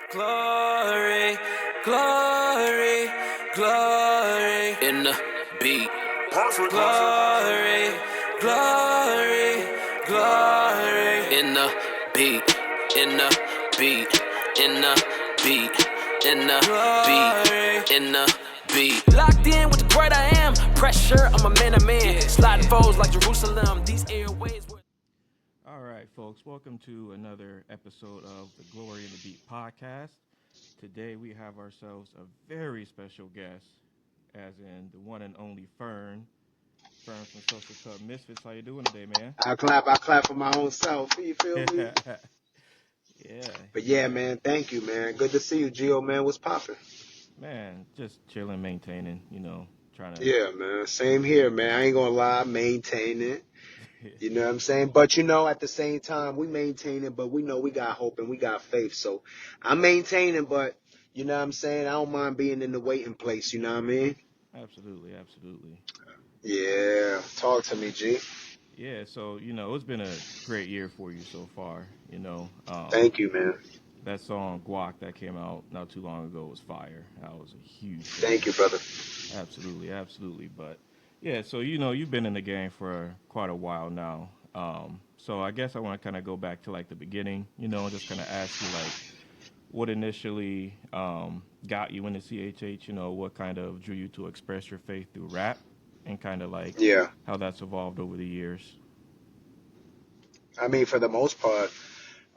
Glory, glory, glory in the beat. Glory, glory, glory in the beat, in the beat, in the beat, in the beat, in the beat. Locked in with the great I am. Pressure, I'm a man. Sliding foes like Jerusalem. These airways were. All right, folks, welcome to another episode of the Glory in the Beat podcast. Today we have ourselves a very special guest, as in the one and only Fern. Fern from Social Club Misfits. How you doing today, man? I clap for my own self. You feel me? Yeah, But yeah, yeah. man, thank you, man. Good to see you, Gio, man. What's poppin'? Man, just chilling, maintaining, trying to. Yeah, man. Same here, man. I ain't gonna lie, maintain it. You know what I'm saying? But at the same time, we maintain it, but we know we got hope and we got faith. So I'm maintaining, but you know what I'm saying? I don't mind being in the waiting place, you know what I mean? Absolutely, absolutely. Yeah. Talk to me, G. Yeah, so, it's been a great year for you so far, Thank you, man. That song Guac that came out not too long ago was fire. That was a huge hit. Thank you, brother. Absolutely, absolutely. But yeah, so you've been in the game for quite a while now. So I guess I want to kind of go back to like the beginning, and just kind of ask you like what initially got you into CHH. What kind of drew you to express your faith through rap, and kind of like Yeah. how that's evolved over the years. I mean, for the most part,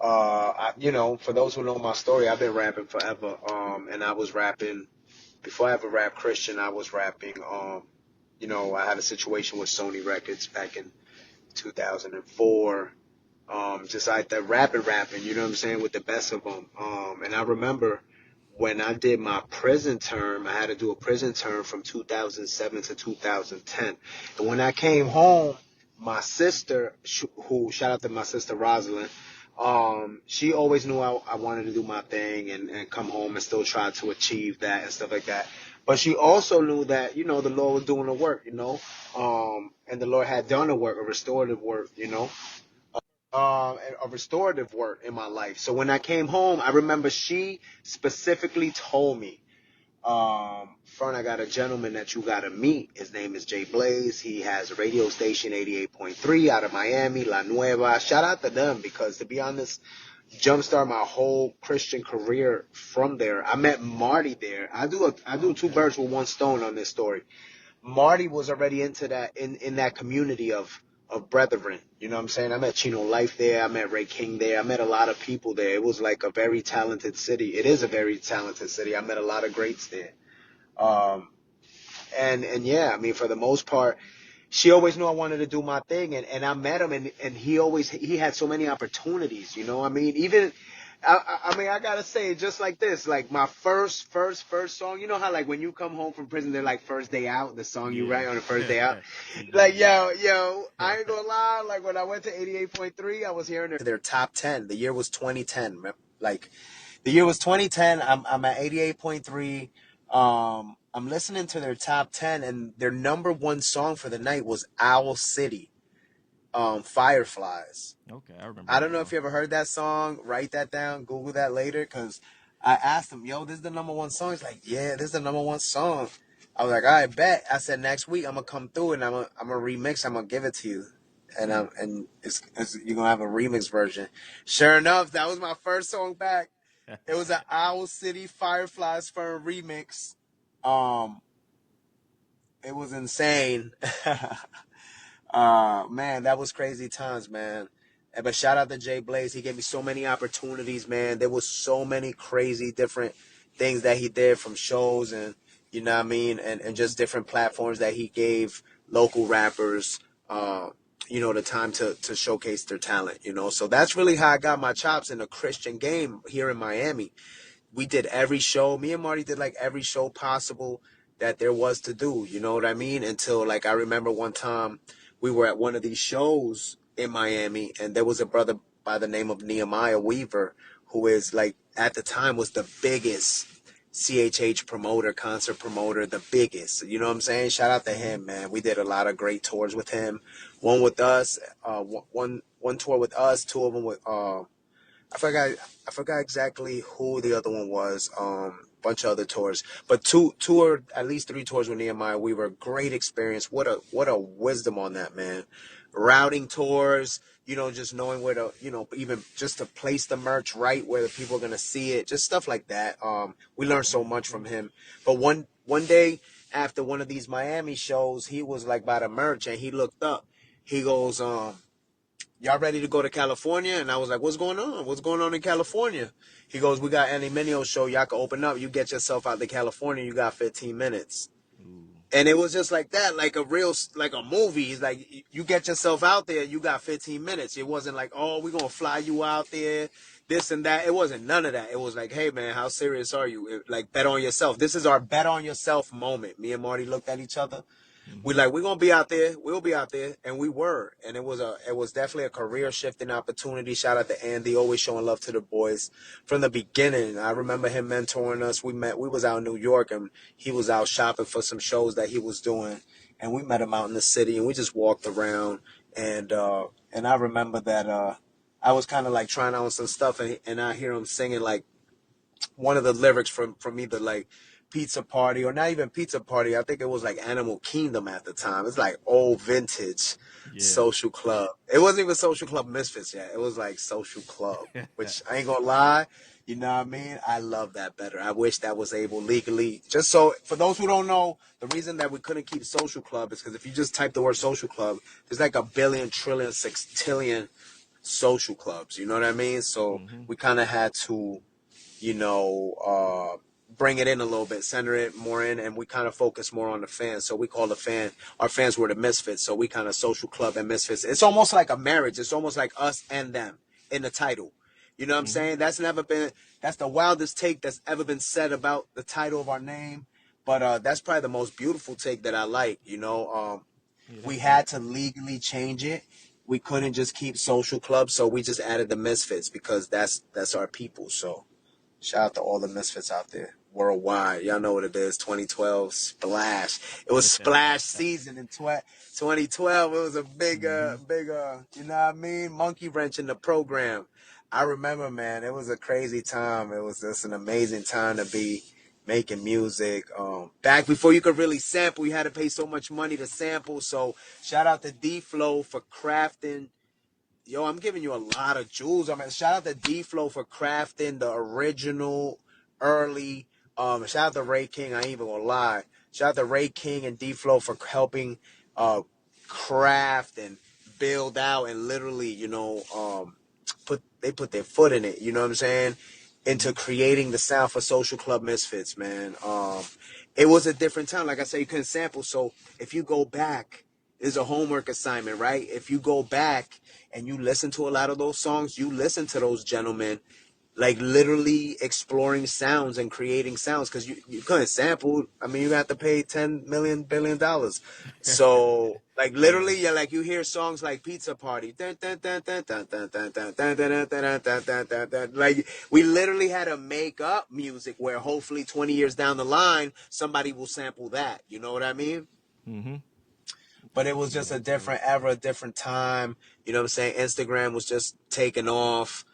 for those who know my story, I've been rapping forever. And I was rapping before I ever rapped Christian. I was rapping. I had a situation with Sony Records back in 2004. Just like the rapping. You know what I'm saying, with the best of them. And I remember when I did my prison term, I had to do a prison term from 2007 to 2010. And when I came home, my sister, who shout out to my sister Rosalind, she always knew I wanted to do my thing and come home and still try to achieve that and stuff like that. But she also knew that, the Lord was doing the work, and the Lord had done the work, a restorative work, a restorative work in my life. So when I came home, I remember she specifically told me, Fern, I got a gentleman that you got to meet. His name is Jay Blaze. He has a radio station, 88.3 out of Miami, La Nueva. Shout out to them because, to be honest, jumpstart my whole Christian career from there. I met Marty there. I do two birds with one stone on this story. Marty was already into that in that community of brethren. You know what I'm saying? I met Chino Life there. I met Ray King there. I met a lot of people there. It was like a very talented city. It is a very talented city. I met a lot of greats there. Um, and yeah, I mean, for the most part, she always knew I wanted to do my thing, and I met him, and he had so many opportunities, I mean, even, I mean, I gotta say, just like this, like my first song, you know how like when you come home from prison, they're like first day out, the song you write on the first day out, like, yo, I ain't gonna lie, like when I went to 88.3, I was hearing their top 10, the year was 2010, like, the year was 2010, I'm at 88.3, I'm listening to their top 10, and their number one song for the night was Owl City, Fireflies. Okay, I remember I that don't know if one. you ever heard that song. Write that down. Google that later, because I asked him, yo, this is the number one song. He's like, yeah, this is the number one song. I was like, all right, bet. I said, next week I'm going to come through and I'm gonna remix. I'm going to give it to you. And you're going to have a remix version. Sure enough, that was my first song back. It was an Owl City Fireflies Fern remix. It was insane. Man, that was crazy times, man. But shout out to Jay Blaze. He gave me so many opportunities, man. There was so many crazy different things that he did, from shows and, you know what I mean, and just different platforms that he gave local rappers, the time to showcase their talent, So that's really how I got my chops in the Christian game here in Miami. We did every show. Me and Marty did like every show possible that there was to do. You know what I mean? Until, like, I remember one time we were at one of these shows in Miami, and there was a brother by the name of Nehemiah Weaver, who is, like, at the time was the biggest CHH promoter, concert promoter, the biggest. You know what I'm saying? Shout out to him, man. We did a lot of great tours with him. One with us, one tour with us, two of them with I forgot I forgot exactly who the other one was. Bunch of other tours, but two or at least three tours with Nehemiah. We were great experience. What a wisdom on that, man. Routing tours, just knowing where to, even just to place the merch right where the people are gonna see it, just stuff like that. We learned so Yeah, much from okay. him. But one day after one of these Miami shows, he was like by the merch and he looked up. He goes, y'all ready to go to California? And I was like, what's going on? What's going on in California? He goes, we got Andy Mineo show. Y'all can open up. You get yourself out to California. You got 15 minutes. Ooh. And it was just like that, like like a movie. It's like, you get yourself out there. You got 15 minutes. It wasn't like, oh, we're going to fly you out there, this and that. It wasn't none of that. It was like, hey, man, how serious are you? Like, bet on yourself. This is our bet on yourself moment. Me and Marty looked at each other. We Mm-hmm. like, we're gonna be out there. We'll be out there, and we were. And it was definitely a career shifting opportunity. Shout out to Andy, always showing love to the boys from the beginning. I remember him mentoring us. We was out in New York, and he was out shopping for some shows that he was doing, and we met him out in the city, and we just walked around. And I remember that I was kind of like trying out some stuff, and I hear him singing like one of the lyrics from either like Pizza Party or not even Pizza Party. I think it was like Animal Kingdom at the time. It's like old vintage Yeah. Social Club. It wasn't even Social Club Misfits yet. It was like Social Club, which I ain't gonna lie. You know what I mean? I love that better. I wish that was able legally. Just so, for those who don't know, the reason that we couldn't keep Social Club is because if you just type the word Social Club, there's like a billion, trillion, sextillion social clubs. You know what I mean? So Mm-hmm. we kind of had to, you know, bring it in a little bit, center it more in, and we kind of focus more on the fans. So we call our fans were the Misfits. So we kind of Social Club and Misfits. It's almost like a marriage. It's almost like us and them in the title. You know what I'm Mm-hmm. saying? That's the wildest take that's ever been said about the title of our name. But that's probably the most beautiful take that I like. Yeah, We that's had dope. to legally change it. We couldn't just keep Social Club, so we just added the Misfits because that's our people. So shout out to all the Misfits out there worldwide. Y'all know what it is. 2012 Splash. It was Splash season in 2012. It was a big, Mm-hmm. you know what I mean? Monkey wrench in the program. I remember, man, it was a crazy time. It was just an amazing time to be making music. Back before you could really sample, you had to pay so much money to sample. So shout out to D Flow for crafting. Yo, I'm giving you a lot of jewels. I mean, shout out to D Flow for crafting the original early. Shout out to Ray King. I ain't even gonna lie. Shout out to Ray King and D Flow for helping craft and build out and literally, put their foot in it. You know what I'm saying? Mm-hmm. Into creating the sound for Social Club Misfits, man. It was a different time. Like I said, you couldn't sample. So if you go back, there's a homework assignment, right? If you go back and you listen to a lot of those songs, you listen to those gentlemen like literally exploring sounds and creating sounds because you couldn't sample. I mean, you have to pay 10 million billion dollars. So like Yeah. literally, yeah, like you hear songs like Pizza Party. Dun, dun, dun, dun, dun, dun, dun, dun, dun, dun, dun, dun, dun, dun, dun, dun. Like we literally had to make up music where hopefully 20 years down the line somebody will sample that. You know what I mean? Mm-hmm. But it was Yeah, just a that's dope. different era, a different time. You know what I'm saying? Instagram was just taking off.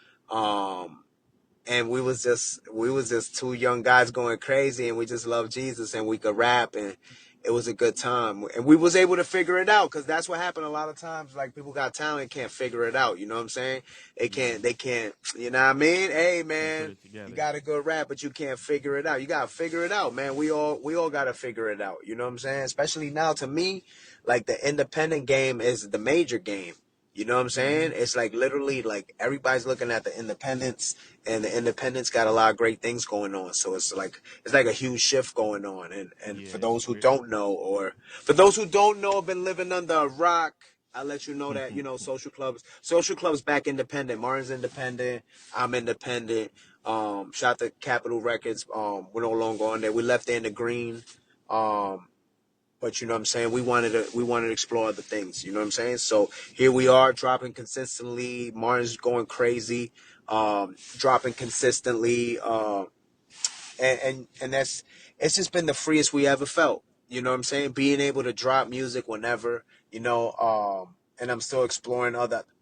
And we was just two young guys going crazy, and we just loved Jesus, and we could rap, and it was a good time, and we was able to figure it out because that's what happened a lot of times. Like people got talent, can't figure it out. You know what I'm saying? Yeah. They can't. You know what I mean? Hey Can't put man, it you together. got a good rap, but you can't figure it out. You gotta figure it out, man. We all gotta figure it out. You know what I'm saying? Especially now, to me, like the independent game is the major game. You know what I'm Mm-hmm. saying? It's like literally like everybody's looking at the independents, and the independents got a lot of great things going on. So it's like a huge shift going on. And Yeah, for it's those who great. don't know, or for those who don't know, have been living under a rock, I'll let you know that, social clubs back independent. Martin's independent. I'm independent. Shout out to Capitol Records. We're no longer on there. We left there in the green. Um, but you know what I'm saying? We wanted to explore other things. You know what I'm saying? So here we are dropping consistently. Martin's going crazy, dropping consistently. And that's it's just been the freest we ever felt. You know what I'm saying? Being able to drop music whenever, and I'm still exploring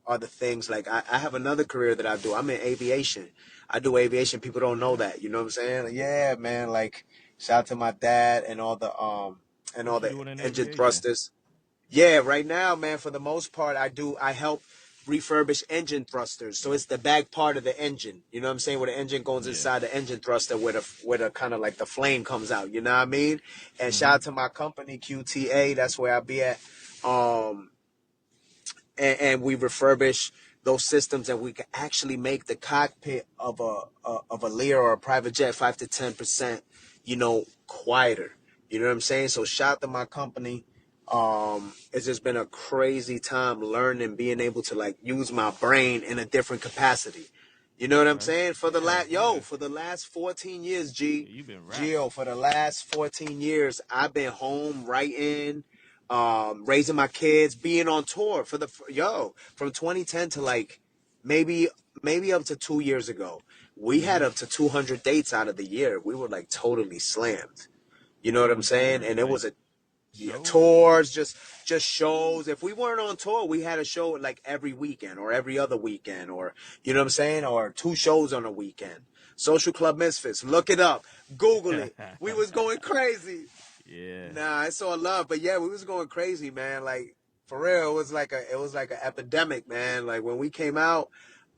are the things like I have another career that I do. I'm in aviation. I do aviation. People Oh don't know yeah. that. You know what I'm saying? Like, yeah, man. Like shout out to my dad and all What you the doing in engine aviation? thrusters. Yeah, right now, man, for the most part, I help refurbish engine thrusters. So it's the back part of the engine. You know what I'm saying? Where the engine goes Yeah. inside the engine thruster where the kind of like the flame comes out. You know what I mean? And shout Mm-hmm. out to my company, QTA. That's where I be at. Um, and we refurbish those systems, and we can actually make the cockpit of a Lear or a private jet 5 to 10%, quieter. You know what I'm saying? So shout to my company. It's just been a crazy time learning, being able to like use my brain in a different capacity. You know what I'm Okay. saying? Yeah. Yeah. For the last 14 years, Yeah, you've been rapping. Gio, for the last 14 years, I've been home writing, raising my kids, being on tour from 2010 to like maybe up to 2 years ago. We had Mm-hmm. up to 200 dates out of the year. We were like totally slammed. You know what I'm Doing saying? tours And it like was a shows. tours, just shows. If we weren't on tour, we had a show like every weekend or every other weekend, or you know what I'm saying, or two shows on a weekend. Social Club Misfits, look it up, Google it. We was going crazy. Yeah. Nah, it's all love, but yeah, we was going crazy, man. Like for real, it was like an epidemic, man. Like when we came out,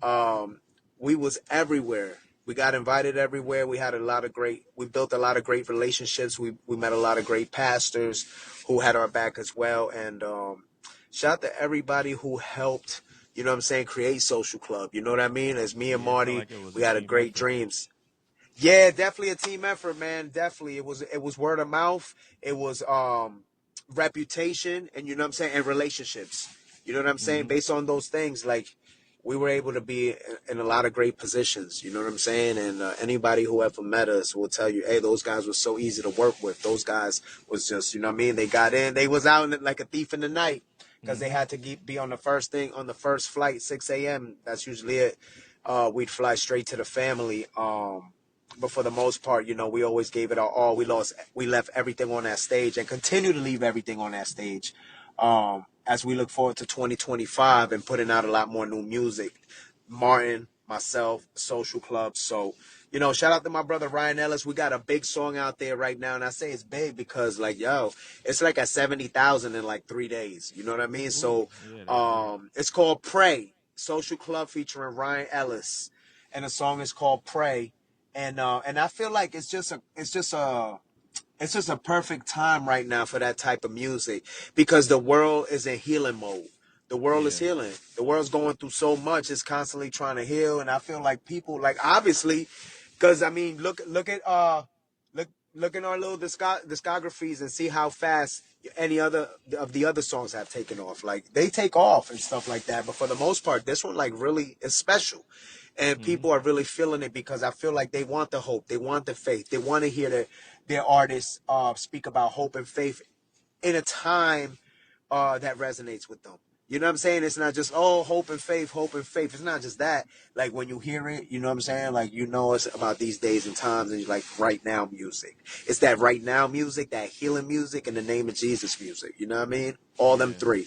um, we was everywhere. We got invited everywhere. We built a lot of great relationships. We met a lot of great pastors who had our back as well. And shout out to everybody who helped. You know what I'm saying? Create Social Club. You know what I mean? As me and Yeah. It sounded Marty, like it was we a had a team great effort. dreams. Yeah, definitely a team effort, man. Definitely. It was word of mouth. It was reputation, and you know what I'm saying, and relationships. You know what I'm saying? Mm-hmm. Based on those things, like we were able to be in a lot of great positions. You know what I'm saying? And anybody who ever met us will tell you, hey, those guys were so easy to work with. Those guys was just, you know what I mean? They got in. They was out like a thief in the night because they Mm-hmm. had to be on the first flight, 6 a.m. That's usually it. We'd fly straight to the family. But for the most part, we always gave it our all. We left everything on that stage and continue to leave everything on that stage. As we look forward to 2025 and putting out a lot more new music. Martin, myself, Social Club. So, shout out to my brother Ryan Ellis. We got a big song out there right now, and I say it's big because, like, it's like at 70,000 in like 3 days. You know what I mean? Ooh. So, Yeah, that's great. it's called Pray. Social Club featuring Ryan Ellis, and the song is called Pray. And I feel like it's just a perfect time right now for that type of music because the world is in healing mode. The world is Yeah. healing. The world's going through so much. It's constantly trying to heal, and I feel like people, like, obviously, because I mean, look in our little discographies and see how fast any other of the other songs have taken off. Like they take off and stuff like that, but for the most part, this one like really is special, and Mm-hmm. people are really feeling it because I feel like they want the hope, they want the faith, they want to hear their artists speak about hope and faith in a time that resonates with them. You know what I'm saying? It's not just, oh, hope and faith, hope and faith. It's not just that. Like when you hear it, you know what I'm saying? Like, it's about these days and times and like right now music. It's that right now music, that healing music, and the name of Jesus music. You know what I mean? All them Yeah. three,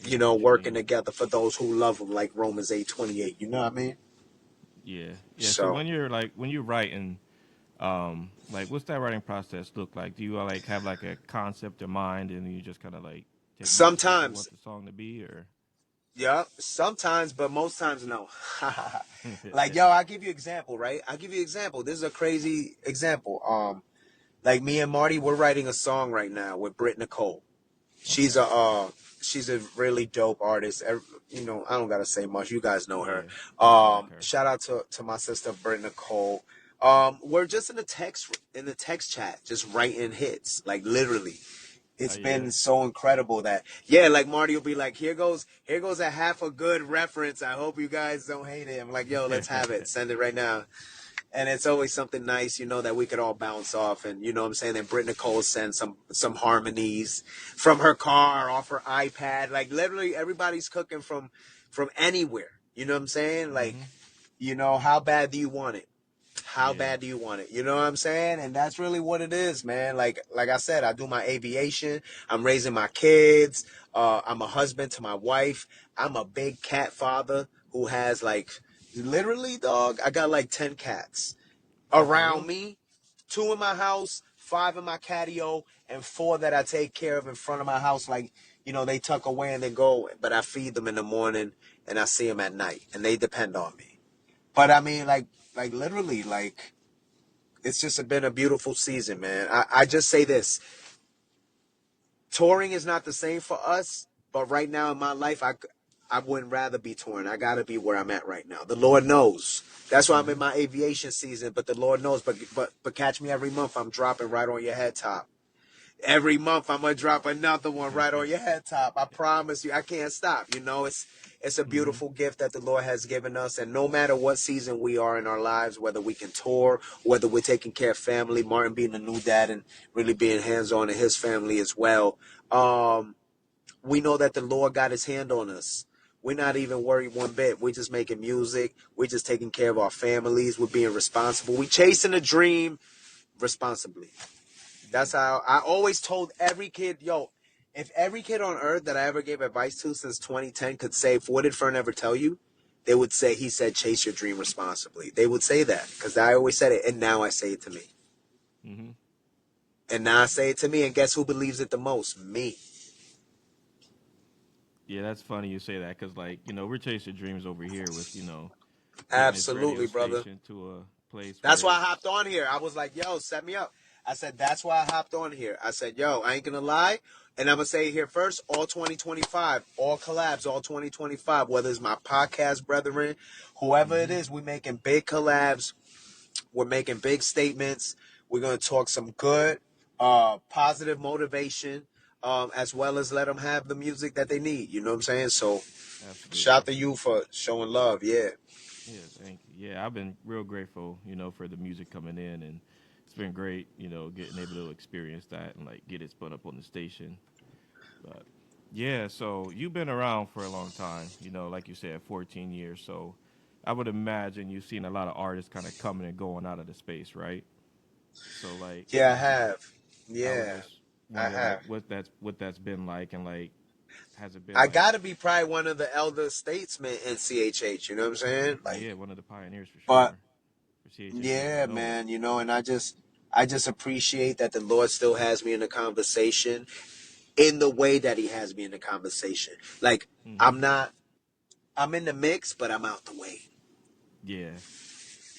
Yeah, I know what you working mean. together for those who love them, like Romans 8:28. You know what I mean? Yeah. Yeah. So So when you're writing, like what's that writing process look like? Do you like have like a concept in mind and you just kind of like take notes of what you sometimes, want the song to be, or? yeah, sometimes, but most times, no. Like, yo, I'll give you example, right? I'll give you example. This is a crazy example. Like me and Marty, we're writing a song right now with Britt Nicole. She's Okay. she's a really dope artist. I don't gotta say much. You guys know her. Yeah. Yeah, I like her. Shout out to my sister Britt Nicole. We're just in the text chat, just writing hits, like literally. Oh It's yeah. been so incredible that, yeah, like Marty will be like, here goes a half a good reference. I hope you guys don't hate it. I'm like, yo, let's have it. Send it right now. And it's always something nice, that we could all bounce off. And you know what I'm saying? Then Britt Nicole sends some harmonies from her car, off her iPad. Like literally everybody's cooking from anywhere. You know what I'm saying? Like, Mm-hmm. how bad do you want it? How Yeah. bad do you want it? You know what I'm saying? And that's really what it is, man. Like I said, I do my aviation. I'm raising my kids. I'm a husband to my wife. I'm a big cat father who has like literally, dog. I got like 10 cats Oh, for around real? me. 2 in my house, 5 in my catio, and 4 that I take care of in front of my house. Like, they tuck away and they go, but I feed them in the morning and I see them at night, and they depend on me. But I mean, like literally, like it's just been a beautiful season, man. I just say this: touring is not the same for us, but right now in my life, I wouldn't rather be touring. I gotta be where I'm at right now. The Lord knows. That's why I'm in Mm-hmm. my aviation season. But the Lord knows. But catch me every month. I'm dropping right on your head top. Every month I'm gonna drop another one right on your head top. I promise you, I can't stop. It's a Mm-hmm. beautiful gift that the Lord has given us, and no matter what season we are in our lives, whether we can tour, whether we're taking care of family, Martin being a new dad and really being hands-on in his family as well, we know that the Lord got his hand on us. We're not even worried one bit. We're just making music. We're just taking care of our families. We're being responsible. We're chasing a dream responsibly. Yeah. That's how I always told every kid, yo, if every kid on earth that I ever gave advice to since 2010 could say, what did Fern ever tell you? They would say, he said, chase your dream responsibly. They would say that because I always said it. And now I say it to me. Mm-hmm. And now I say it to me. And guess who believes it the most? Me. Yeah, that's funny you say that because, like, we're chasing dreams over here with, getting this radio Absolutely, brother. station to a place That's where why I it's. hopped on here. I was like, yo, set me up. I said, that's why I hopped on here. I said, yo, I ain't going to lie. And I'm going to say it here first, all 2025, all collabs, all 2025, whether it's my podcast brethren, whoever it Mm-hmm. is, we're making big collabs. We're making big statements. We're going to talk some good, positive motivation, as well as let them have the music that they need. You know what I'm saying? So shout Absolutely. to you for showing love. Yeah. Yeah, thank you. Yeah, I've been real grateful, for the music coming in, and it's been great, getting able to experience that and like get it spun up on the station. But yeah, so you've been around for a long time, like you said, 14 years. So I would imagine you've seen a lot of artists kind of coming and going out of the space, right? So like, Yeah, I have. I was Yeah, just I wondering like have. what that's been like, and like, has it been I like, gotta be probably one of the elder statesmen in CHH. You know what I'm saying? Like, yeah, one of the pioneers for but sure for CHH making yeah, noise. man. And I just appreciate that the Lord still has me in the conversation in the way that He has me in the conversation. Like, Mm-hmm. I'm not. I'm in the mix, but I'm out the way. Yeah.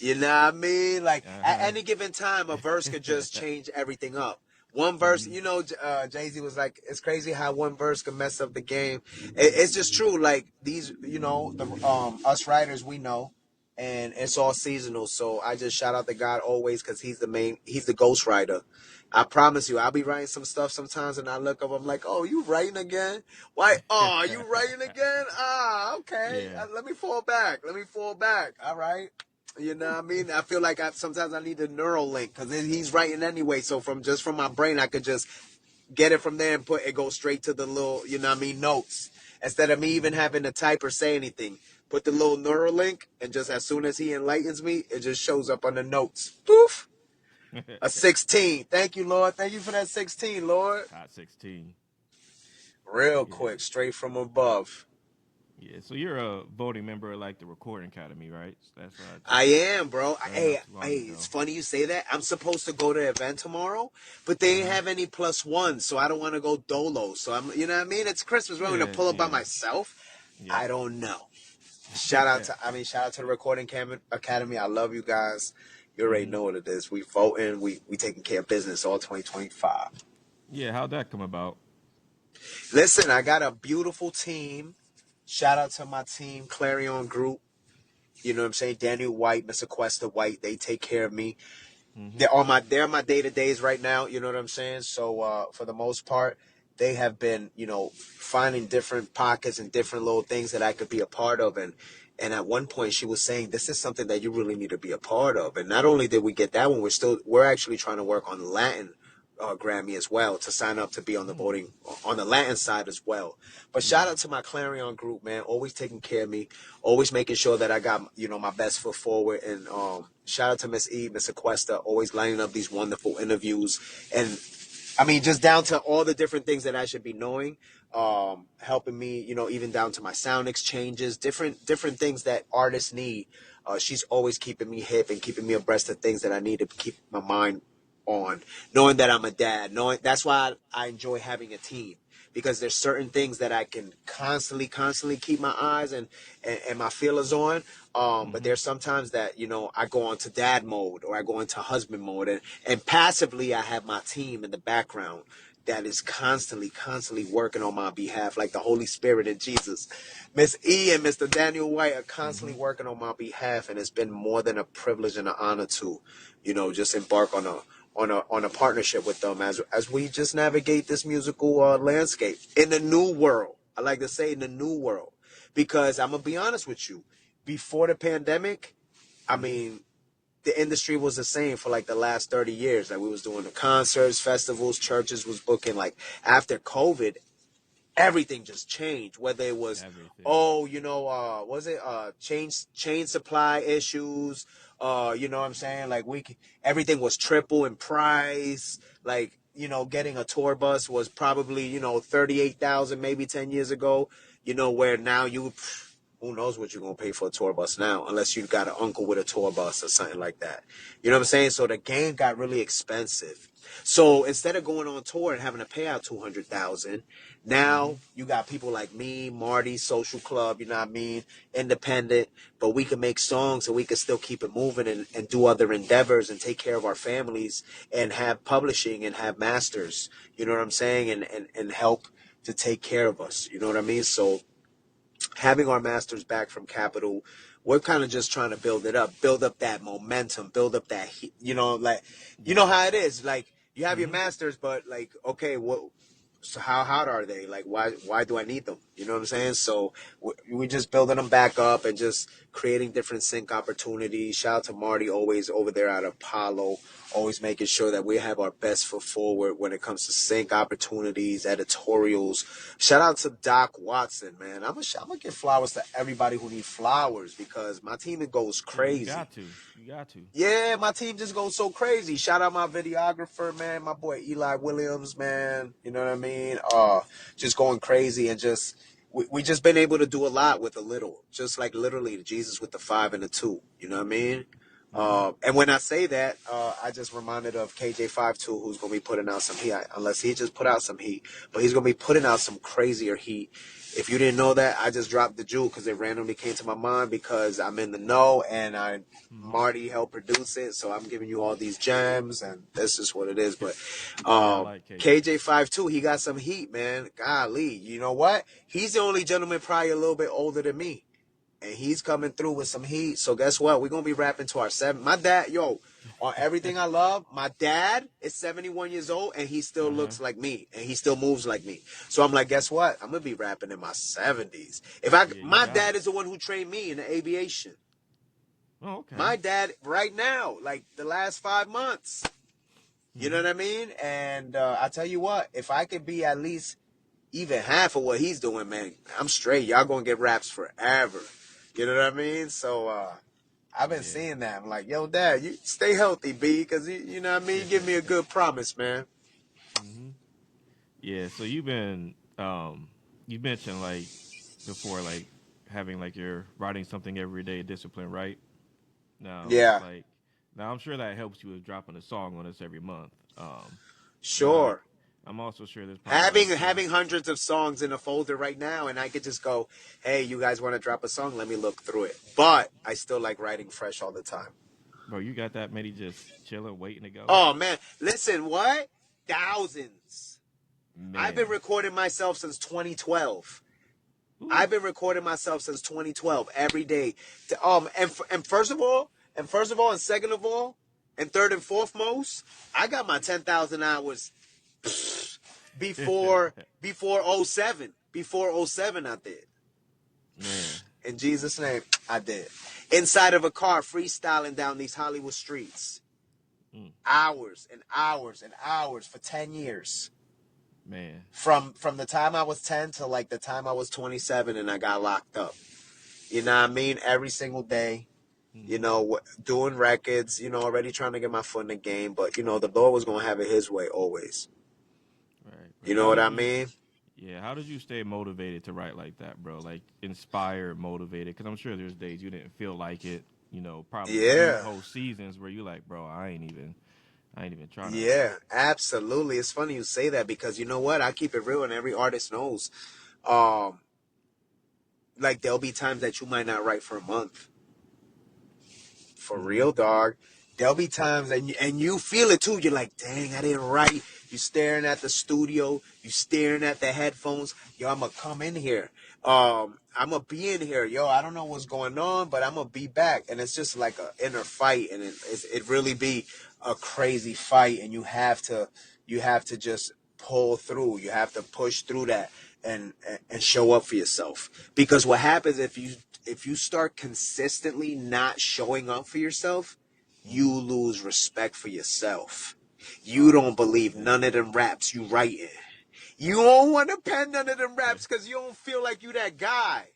You know what I mean? Like Uh at huh. any given time, a verse could just change everything up. One verse, Mm-hmm. Jay-Z was like, it's crazy how one verse can mess up the game. It's just true. Like these, the us writers we know, and it's all seasonal. So I just shout out to God always because he's the ghost writer. I promise you, I'll be writing some stuff sometimes, and I look up, I'm like, oh, you writing again? Why? Oh, you writing again? Ah, okay. Yeah. Let me fall back. Let me fall back. All right. You know what I mean? I feel like sometimes I need a neural link because he's writing anyway. So from my brain, I could just get it from there and put it go straight to the little, notes instead of me even Mm-hmm. having to type or say anything. Put the little neural link, and just as soon as he enlightens me, it just shows up on the notes. Poof, a 16. Thank you, Lord. Thank you for that 16, Lord. Hot 16. Real Yeah. quick, straight from above. Yeah. So you're a voting member of like the Recording Academy, right? So that's what I I just am, bro. learned Hey, not too long hey, ago. it's funny you say that. I'm supposed to go to an event tomorrow, but Uh they ain't huh. have any plus ones, so I don't want to go dolo. So you know what I mean? It's Christmas. We're gonna Yeah. pull up by Yeah. myself. Yep. I don't know. Shout out to the Recording Academy. I love you guys. You already Mm-hmm. know what it is. We voting. We taking care of business all 2025. Yeah. How'd that come about? Listen, I got a beautiful team. Shout out to my team, Clarion Group. You know what I'm saying? Daniel White, Mr. Questa White. They take care of me. Mm-hmm. They're my day-to-days right now, you know what I'm saying? So for the most part, they have been, finding different pockets and different little things that I could be a part of. And at one point she was saying, this is something that you really need to be a part of. And not only did we get that one, we're actually trying to work on Latin Grammy as well, to sign up to be on the voting on the Latin side as well. But shout out to my Clarion group, man, always taking care of me, always making sure that I got, my best foot forward. And shout out to Miss E, Miss Aquesta, always lining up these wonderful interviews. And I mean, just down to all the different things that I should be knowing, helping me, even down to my sound exchanges, different things that artists need. She's always keeping me hip and keeping me abreast of things that I need to keep my mind on, knowing that I'm a dad, knowing that's why I enjoy having a team, because there's certain things that I can constantly keep my eyes and my feelers on. But there's sometimes that, I go into dad mode or I go into husband mode, and passively I have my team in the background that is constantly working on my behalf, like the Holy Spirit and Jesus. Miss E and Mr. Daniel White are constantly working on my behalf, and it's been more than a privilege and an honor to, just embark on a partnership with them as we just navigate this musical landscape in the new world. I like to say in the new world, because I'm gonna be honest with you, before the pandemic, I mean, the industry was the same for like the last 30 years. Like we was doing the concerts, festivals, churches was booking. Like after COVID, everything just changed. Whether it was, Everything. was it chain supply issues? You know what I'm saying? Like everything was triple in price. Like, getting a tour bus was probably, 38,000 maybe 10 years ago. Where now who knows what you're gonna pay for a tour bus now, unless you got an uncle with a tour bus or something like that. You know what I'm saying? So the game got really expensive. So instead of going on tour and having to pay out 200,000, now you got people like me, Marty, Social Club, you know what I mean, independent, but we can make songs and we can still keep it moving and do other endeavors and take care of our families and have publishing and have masters, you know what I'm saying, and help to take care of us, you know what I mean? So having our masters back from Capital, we're kind of just trying to build up that momentum, build up that, like, Yeah. how it is. Like, you have your masters, but like, okay, so how hot are they? Like, why do I need them? You know what I'm saying? So we just building them back up and just creating different sync opportunities. Shout out to Marty, always over there at Apollo, always making sure that we have our best foot forward when it comes to sync opportunities, editorials. Shout out to Doc Watson, man. I'm gonna give flowers to everybody who need flowers, because my team, it goes Yeah, you crazy. got to. You got to. Yeah, my team just goes so crazy. Shout out my videographer, man, my boy Eli Williams, man. You know what I mean? Just going crazy, and just we just been able to do a lot with a little. Just like literally Jesus with the 5 and the 2. You know what I mean? And when I say that, I just reminded of KJ52, who's gonna be putting out some heat. Unless he just put out some heat, but he's gonna be putting out some crazier heat. If you didn't know that, I just dropped the jewel because it randomly came to my mind, because I'm in the know and Marty helped produce it, so I'm giving you all these gems, and this is what it is. But Yeah, I like KJ. KJ52, he got some heat, man. Golly, you know what? He's the only gentleman probably a little bit older than me, and he's coming through with some heat. So guess what? We're gonna be rapping to our seven. My dad, on everything I love, my dad is 71 years old, and he still Uh-huh. looks like me, and he still moves like me. So I'm like, guess what? I'm gonna be rapping in my 70s. Yeah, you My got dad it. is the one who trained me in the aviation. Oh, okay. My dad, right now, like the last 5 months, you know what I mean? And I tell you what, if I could be at least even half of what he's doing, man, I'm straight. Y'all gonna get raps forever. You know what I mean? So I've been Yeah. seeing that. I'm like, yo, Dad, you stay healthy, B, because you know what I mean? Give me a good promise, man. Yeah, so you mentioned like before, like having like you're writing something every day discipline, right? Now, Yeah, like now I'm sure that helps you with dropping a song on us every month. But sure. I'm also sure there's probably Having like some having hundreds of songs in a folder right now, and I could just go, hey, you guys want to drop a song? Let me look through it. But I still like writing fresh all the time. bro, you got that many just chilling, waiting to go? Oh man, listen, what? Thousands. I've been Man. recording myself since 2012. Ooh. I've been recording myself since 2012 every day. And and second of all, and third and fourth most, I got my 10,000 hours before '07. Before '07, I did. Man. In Jesus' name, I did. Inside of a car, freestyling down these Hollywood streets. Mm, hours and hours and hours for 10 years. man. From the time I was 10 to like the time I was 27 and I got locked up. You know what I mean? Every single day, you Hmm. know, doing records, you know, already trying to get my foot in the game, but you know, the Lord was going to have it his way always. Right, You right. know How what did I you? mean? Yeah. How did you stay motivated to write like that, bro? Like inspired, motivated? Because I'm sure there's days you didn't feel like it. You know, probably a few Yeah. whole seasons where you like, bro, I ain't even trying to. Yeah, absolutely. It's funny you say that because you know what? I keep it real and every artist knows. Um, like there'll be times that you might not write for a month. For Hmm. real, dog. There'll be times and you feel it too. You're like, dang, I didn't write. You staring at the studio. You staring at the headphones. Yo, I'm gonna come in here. I'm gonna be in here. Yo, I don't know what's going on, but I'm gonna be back. And it's just like a inner fight, and it really be a crazy fight. And you have to just pull through. You have to push through that and show up for yourself. Because what happens if you start consistently not showing up for yourself, you Hmm. lose respect for yourself. You Oh, don't believe yeah. none of them raps you writing. You don't want to pen none of them raps because you don't feel like you that guy.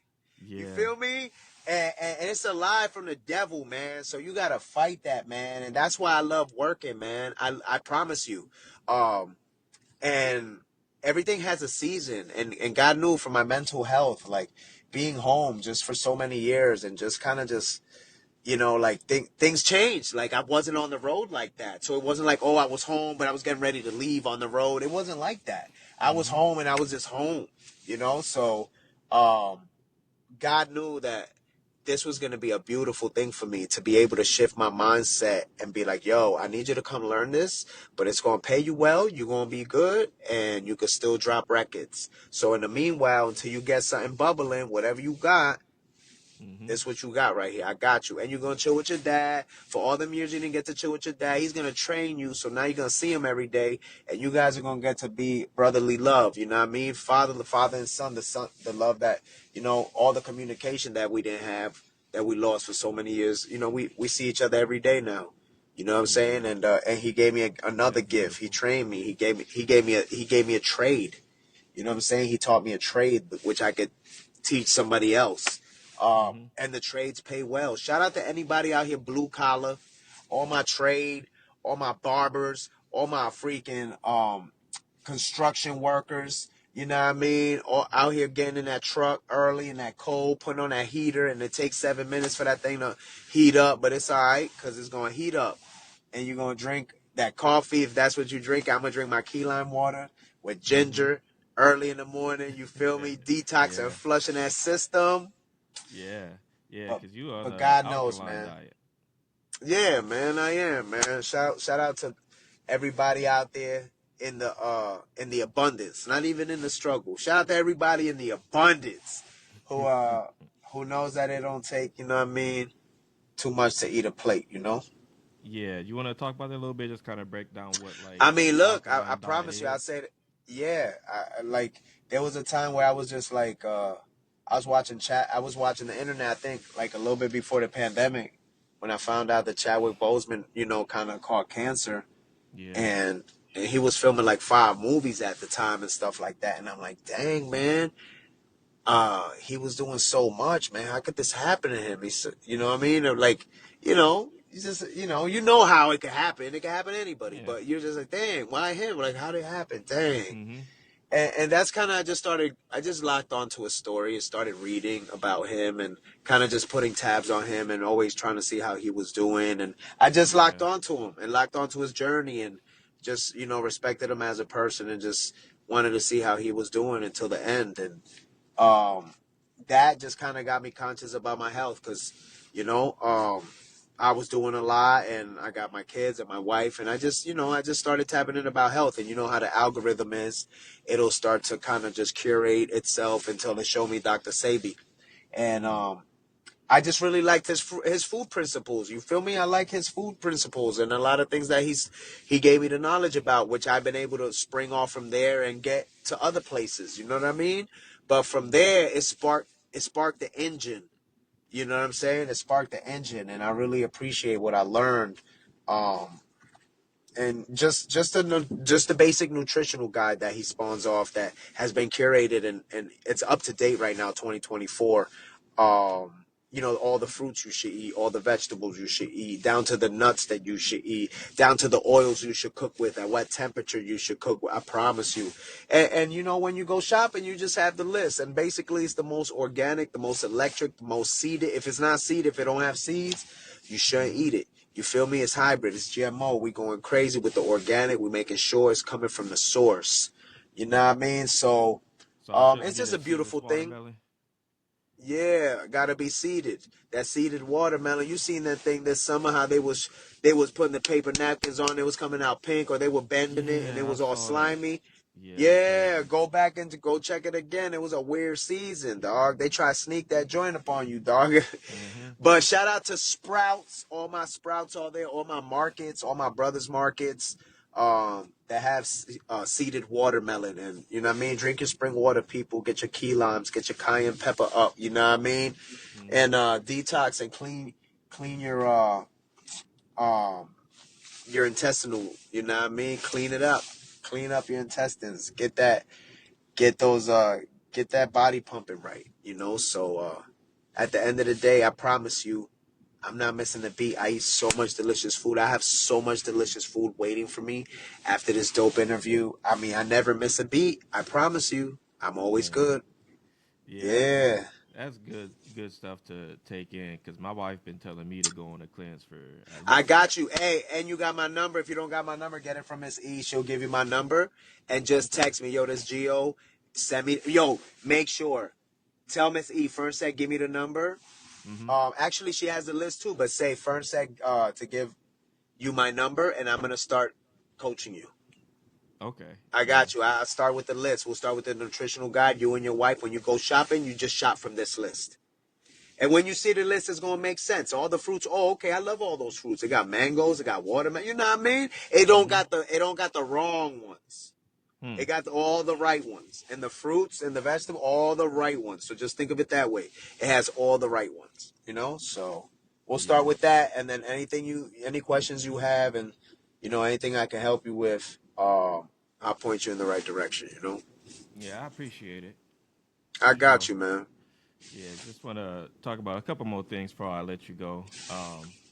You Yeah. feel me? And it's a lie from the devil, man. So you gotta fight that, man. And that's why I love working, man. I promise you. Um, and everything has a season, and God knew for my mental health, like being home just for so many years and just kind of just like things changed. Like I wasn't on the road like that, so it wasn't like, oh, I was home but I was getting ready to leave on the road. It wasn't like that. I was Hmm. home and I was just home. So um God knew that this was going to be a beautiful thing for me to be able to shift my mindset and be like, yo, I need you to come learn this, but it's going to pay you well. You're going to be good and you can still drop records. So in the meanwhile, until you get something bubbling, whatever you got, Hmm. this what you got right here. I got you. And you're going to chill with your dad. For all them years you didn't get to chill with your dad, he's going to train you. So now you're going to see him every day. And you guys are going to get to be brotherly love. You know what I mean? Father and son, the love that, all the communication that we didn't have, that we lost for so many years. We see each other every day now. You know what I'm saying? Yeah. And he gave me another That's gift. He beautiful. trained me. He gave me a trade. You know what I'm saying? He taught me a trade which I could teach somebody else. Hmm. And the trades pay well. Shout out to anybody out here, blue collar, all my trade, all my barbers, all my freaking construction workers. You know what I mean? All out here getting in that truck early in that cold, putting on that heater, and it takes 7 minutes for that thing to heat up, but it's all right because it's gonna heat up, and you're gonna drink that coffee if that's what you drink. I'm gonna drink my key lime water with Hmm. ginger early in the morning. You feel me? Detox and Yeah. flushing that system. Yeah. Yeah. But Because you on but a God knows, alkaline man. diet. Yeah, man, I am, man. Shout out to everybody out there in the abundance, not even in the struggle. Shout out to everybody in the abundance who knows that it don't take, you know what I mean, too much to eat a plate. Yeah. You want to talk about that a little bit? Just kind of break down what like I mean, the look, I alkaline diet promise you, I is. said, yeah, like there was a time where I was just like, I was watching the internet, I think, like a little bit before the pandemic, when I found out that Chadwick Boseman, kind of caught cancer, Yeah. and he was filming like 5 movies at the time and stuff like that, and I'm like, dang, man, he was doing so much, man. How could this happen to him? He's, you know what I mean? Or like, he's just, you know how it could happen. It could happen to anybody, Yeah. but you're just like, dang, why him? Like, how did it happen? Dang. Hmm. And that's kind of, I just locked onto a story and started reading about him and kind of just putting tabs on him and always trying to see how he was doing. And I just locked Yeah. onto him and locked onto his journey and just, respected him as a person and just wanted to see how he was doing until the end. And um, that just kind of got me conscious about my health because, I was doing a lot and I got my kids and my wife and I just started tapping in about health and you know how the algorithm is, it'll start to kind of just curate itself until it show me Dr. Sabi. And Mm. I just really liked his food principles. You feel me? I like his food principles and a lot of things that he gave me the knowledge about, which I've been able to spring off from there and get to other places. You know what I mean? But from Hmm. there, it sparked the engine. You know what I'm saying? It sparked the engine, and I really appreciate what I learned. Um, and just the basic nutritional guide that he spawns off that has been curated and it's up to date right now, 2024. All the fruits you should eat, all the vegetables you should eat, down to the nuts that you should eat, down to the oils you should cook with, at what temperature you should cook with. I promise you. And when you go shopping, you just have the list. And basically, it's the most organic, the most electric, the most seeded. If it's not seeded, if it don't have seeds, you shouldn't eat it. You feel me? It's hybrid. It's GMO. We going crazy with the organic. We making sure it's coming from the source. You know what I mean? So, So I shouldn't it's get just a a seedless beautiful thing. watermelon. Yeah, gotta be seeded. That seeded watermelon. You seen that thing this summer? How they was putting the paper napkins on. It was coming out pink, or they were bending it and it Yeah, I was all saw that. slimy. Yeah, that's Yeah, crazy. go back and go check it again. It was a weird season, dog. They try to sneak that joint up on you, dog. Mhm. But shout out to Sprouts, all my Sprouts all there, all my markets, all my brothers' markets, that have seeded watermelon. And you know what I mean? Drink your spring water, people. Get your key limes, get your cayenne pepper up. You know what I mean? And Mhm. detox and clean um your intestinal. You know what I mean? Clean it up. Clean up your intestines. Get those get that body pumping right. So at the end of the day, I promise you, I'm not missing a beat. I eat so much delicious food. I have so much delicious food waiting for me after this dope interview. I mean, I never miss a beat. I promise you. I'm always Yeah. good. Yeah, Yeah. that's good stuff to take in because my wife been telling me to go on a cleanse for at I least. got you. Hey, and you got my number. If you don't got my number, get it from Miss E. She'll give you my number. And just Okay. text me. Yo, this Geo. Send me. Yo, make sure. Tell Miss E. Fern said, give me the number. Mhm. Actually, she has the list too. But say Fern said to give you my number, and I'm gonna start coaching you. Okay. I Yeah. got you. I'll start with the list. We'll start with the nutritional guide. You and your wife, when you go shopping, you just shop from this list. And when you see the list, it's gonna make sense. All the fruits. Oh, okay. I love all those fruits. It got mangoes. It got watermelon. You know what I mean? Mhm. It don't got the wrong ones. Hmm. It got all the right ones. And the fruits and the vegetables, all the right ones. So just think of it that way. It has all the right ones. So we'll start Yeah. with that, and then any questions you have, and anything I can help you with, I'll point you in the right direction. Yeah, I appreciate it I for got sure. you, man. Yeah, just want to talk about a couple more things before I let you go.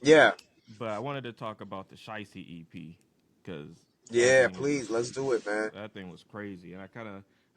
Yeah, But I wanted to talk about the Shicey EP because that yeah. thing is Please, let's do it, man. that thing was crazy, and I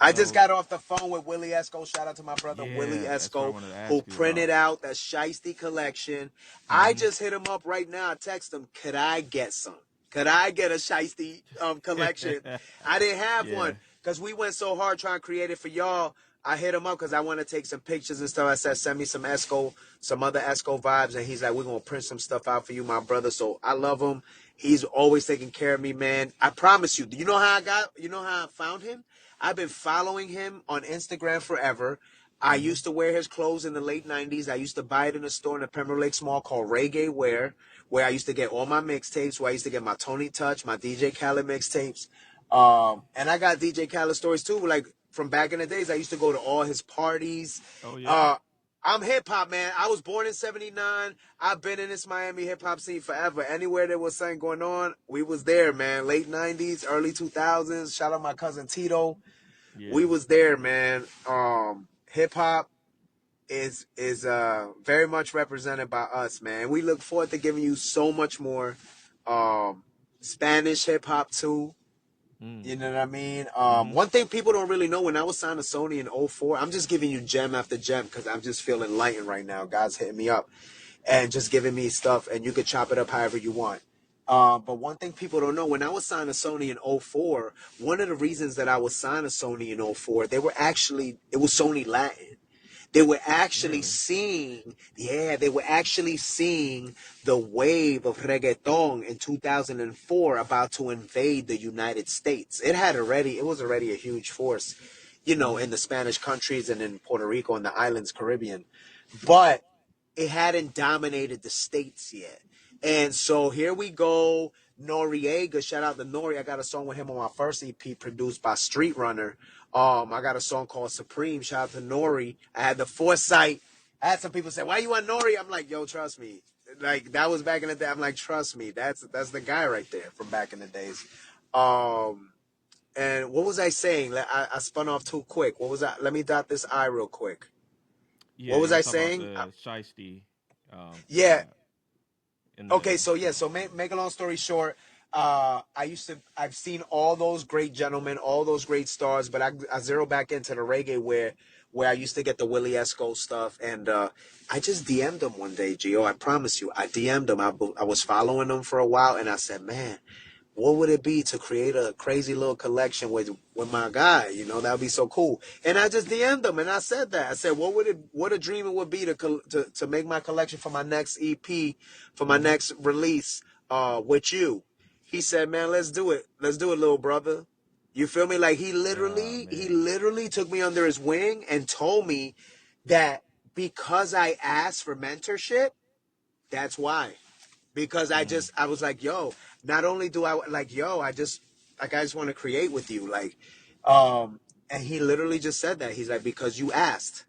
I just know, got off the phone with Willie Esco. Shout out to my brother Willie yeah, that's what I Esco, wanted to who ask you printed about. out the Shiesty collection. I Mm-hmm. just hit him up right now. I text him, could I get some? Could I get a Shiesty collection? I didn't have Yeah, one because we went so hard trying to create it for y'all. I hit him up because I want to take some pictures and stuff. I said, send me some Esco, some other Esco vibes. And he's like, we're going to print some stuff out for you, my brother. So I love him. He's always taking care of me, man. I promise you. You know how I found him? I've been following him on Instagram forever. I mm-hmm. used to wear his clothes in the late 90s. I used to buy it in a store in the Pembroke Lakes Mall called Reggae Wear, where I used to get all my mixtapes, where I used to get my Tony Touch, my DJ Khaled mixtapes. And I got DJ Khaled stories too. Like from back in the days, I used to go to all his parties. Oh yeah, Uh, I'm hip hop, man. I was born in '79. I've been in this Miami hip hop scene forever. Anywhere there was something going on, we was there, man. Late '90s, early 2000s. Shout out my cousin Tito. We yeah. was there, man. Hip hop is very much represented by us, man. We look forward to giving you so much more Spanish hip hop too. Mm. You know what I mean? Mm-hmm. One thing people don't really know, when I was signed to Sony in '04, I'm just giving you gem after gem because I'm just feeling enlightened right now. God's hitting me up and just giving me stuff, and you could chop it up however you want. But one thing people don't know, when I was signed to Sony in '04, one of the reasons that I was signed to Sony in '04, it was Sony Latin. They were actually Really? seeing, they were actually seeing the wave of reggaeton in 2004 about to invade the United States. It was already a huge force, Mm-hmm. in the Spanish countries and in Puerto Rico and the islands, Caribbean. But it hadn't dominated the States yet. And so here we go. Noriega, shout out to Nori. I got a song with him on my first EP produced by Street Runner. I got a song called Supreme. Shout out to Nori. I had the foresight. I had some people say, why you on Nori? I'm like, yo, trust me. Like that was back in the day. I'm like, trust me, that's the guy right there from back in the days. Um, and what was I saying? I spun off too quick. What was that? Let me dot this I real quick. Yeah, What was you were I talking about saying? the shiesty, Yeah. in Okay, the so yeah, so make a long story short, I've seen all those great gentlemen, all those great stars, but I zero back into the reggae where I used to get the Willie Esco stuff, and I just DM'd him one day, Gio. I promise you, I DM'd him. I was following him for a while, and I said, man, what would it be to create a crazy little collection with my guy? You know, that would be so cool. And I just DM'd him and I said that. I said, what a dream it would be to make my collection for my next EP, for my mm-hmm. next release, with you. He said, man, let's do it. Let's do it, little brother. You feel me? Like he Man. literally took me under his wing and told me that because I asked for mentorship, that's why. Because Mm, I was like, yo, not only do I like, yo, I just want to create with you. Like, and he literally just said that. He's like, because you asked.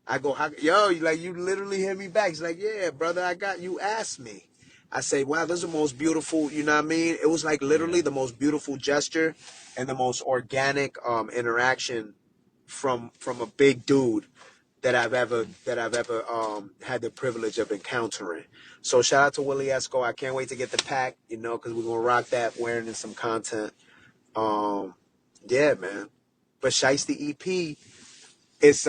I go, yo, you literally hit me back. He's like, yeah, brother, you asked me. I say, wow, this is the most beautiful, you know what I mean? It was like yeah. literally the most beautiful gesture and the most organic interaction from a big dude Mm, that I've ever had the privilege of encountering. So shout out to Willie Esco. I can't wait to get the pack, you know, because we're gonna rock that wearing in some content. Um, yeah, man. But Shiesty EP, it's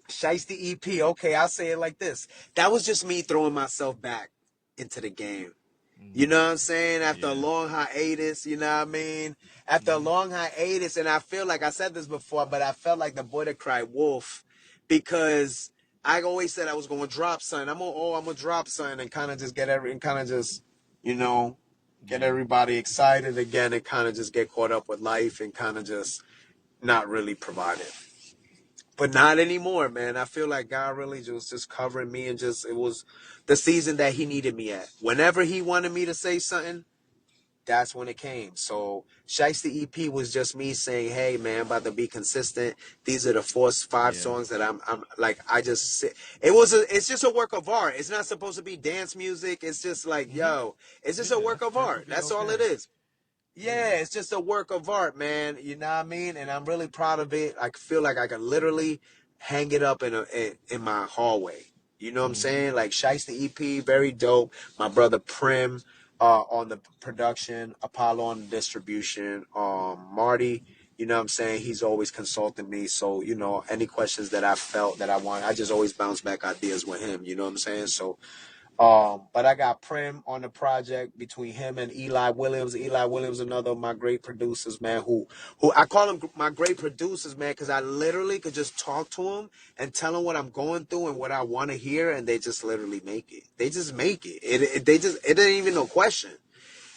Shiesty EP. Okay, I'll say it like this. That was just me throwing myself back into the game. You mm, know what I'm saying? After a yeah. long hiatus, you know what I mean? After a Mm-hmm. long hiatus, and I feel like I said this before, but I felt like the boy that cried wolf because I always said I was going to drop something. I'm gonna drop something and kind of just you know, get Yeah. everybody excited again and kind of just get caught up with life and kind of just not really provide it. But not anymore, man. I feel like God really just covering me and just it was the season that he needed me at. Whenever he wanted me to say something, that's when it came. So Shiesty EP was just me saying, hey man, I'm about to be consistent. These are the five Yeah. songs that I'm like it's just a work of art. It's not supposed to be dance music. It's just like, Mm-hmm. yo, it's just a Yeah, work that's of art. perfectly That's all it okay. is. Yeah, Yeah. it's just a work of art, man. You know what I mean? And I'm really proud of it. I feel like I could literally hang it up in my hallway. You know what I'm Mm-hmm. saying? Like Shiesty EP, very dope. My brother Prim on the production, Apollo on the distribution, Marty. You know what I'm saying? He's always consulting me. So, you know, any questions that I felt that I want, I just always bounce back ideas with him. You know what I'm saying? So but I got Prim on the project between him and Eli Williams. Eli Williams, another of my great producers, man. Who I call them my great producers, man, because I literally could just talk to them and tell them what I'm going through and what I want to hear, and they just literally make it. They just make it. It ain't even no question.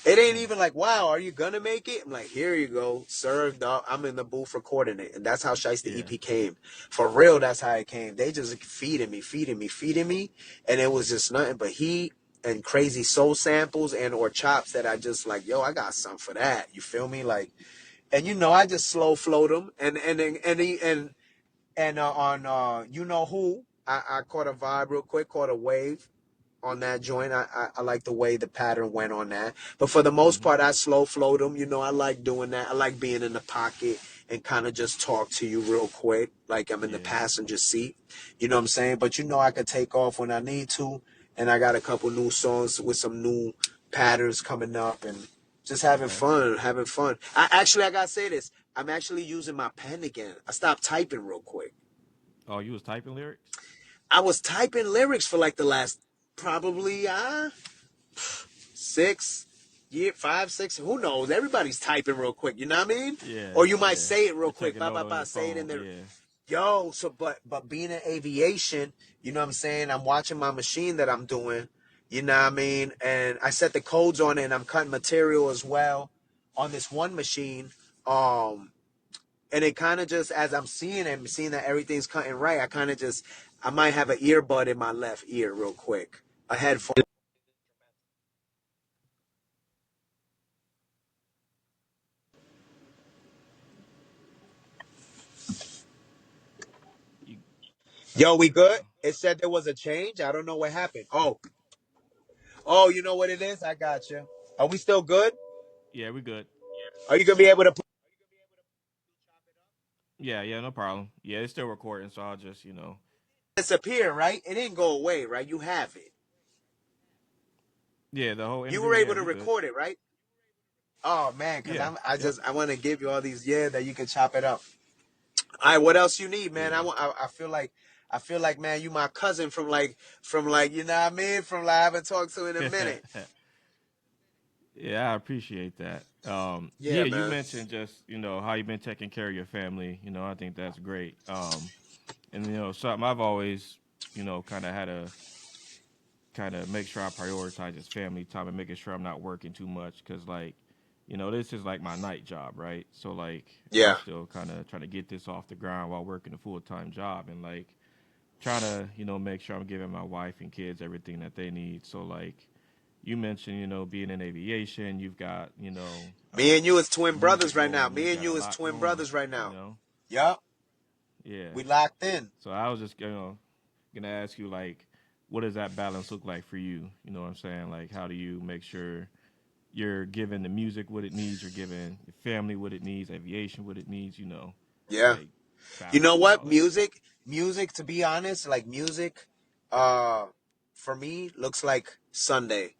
It ain't Mm, even like, wow, are you gonna make it? I'm like, here you go, sir. I'm in the booth recording it, and that's how Shiesty yeah. EP came. For real, that's how it came. They just feeding me, feeding me, feeding me, and it was just nothing but heat and crazy soul samples and or chops that I just like, yo, I got something for that. You feel me? Like, and you know, I just slow float them, and on you know who, I caught a vibe real quick, caught a wave on that joint. I like the way the pattern went on that. But for the most Mm-hmm. part, I slow float them. You know, I like doing that. I like being in the pocket and kind of just talk to you real quick, like I'm in the Yeah. passenger seat. You know what I'm saying? But you know, I could take off when I need to. And I got a couple new songs with some new patterns coming up and just having Okay. fun, having fun. I gotta say this. I'm actually using my pen again. I stopped typing real quick. Oh, you was typing lyrics? I was typing lyrics for like the last probably 5, 6, who knows? Everybody's typing real quick, you know what I mean? Yeah, Or you might yeah. say it real You're quick, taking ba note ba on ba, your say it in phone. there. Yeah. Yo, so but being in aviation, you know what I'm saying? I'm watching my machine that I'm doing, you know what I mean? And I set the codes on it and I'm cutting material as well on this one machine. And it kind of just as I'm seeing it, seeing that everything's cutting right, I might have an earbud in my left ear real quick. A headphone. You Yo, we good? It said there was a change. I don't know what happened. Oh. Oh, you know what it is? I got you. Are we still good? Yeah, we good. Are you gonna be able to Yeah, yeah, no problem. Yeah, it's still recording, so I'll just, you know. disappear? Right? It didn't go away, right? You have it. Yeah, the whole You interview. were Yeah, able to we good. record it, right? Oh man, because Yeah. Yep. I want to give you all these that you can chop it up. All right, what else you need, man? Yeah. I feel like man, you my cousin from like you know what I mean, from like I haven't talked to in a minute. Yeah, I appreciate that. Yeah, Yeah, you man. mentioned just, you know, how you've been taking care of your family. You know, I think that's great. And you know, something I've always, you know, kind of had to kind of make sure I prioritize is family time and making sure I'm not working too much because, like, you know, this is like my night job, right? So like, I'm Yeah, still kind of trying to get this off the ground while working a full time job and like trying to, you know, make sure I'm giving my wife and kids everything that they need. So like, you mentioned, you know, being in aviation, you've got, you know, me and you is twin brothers music right now. going, you've Me and got a you is lot twin going, brothers right you now. know? Yup, Yeah. we locked in. So I was just, you know, gonna ask you like, what does that balance look like for you? You know what I'm saying? Like, how do you make sure you're giving the music what it needs, you're giving your family what it needs, aviation what it needs, you know, Yeah. like You know balancing what? all that. Music. To be honest, like music, uh, for me looks like Sunday.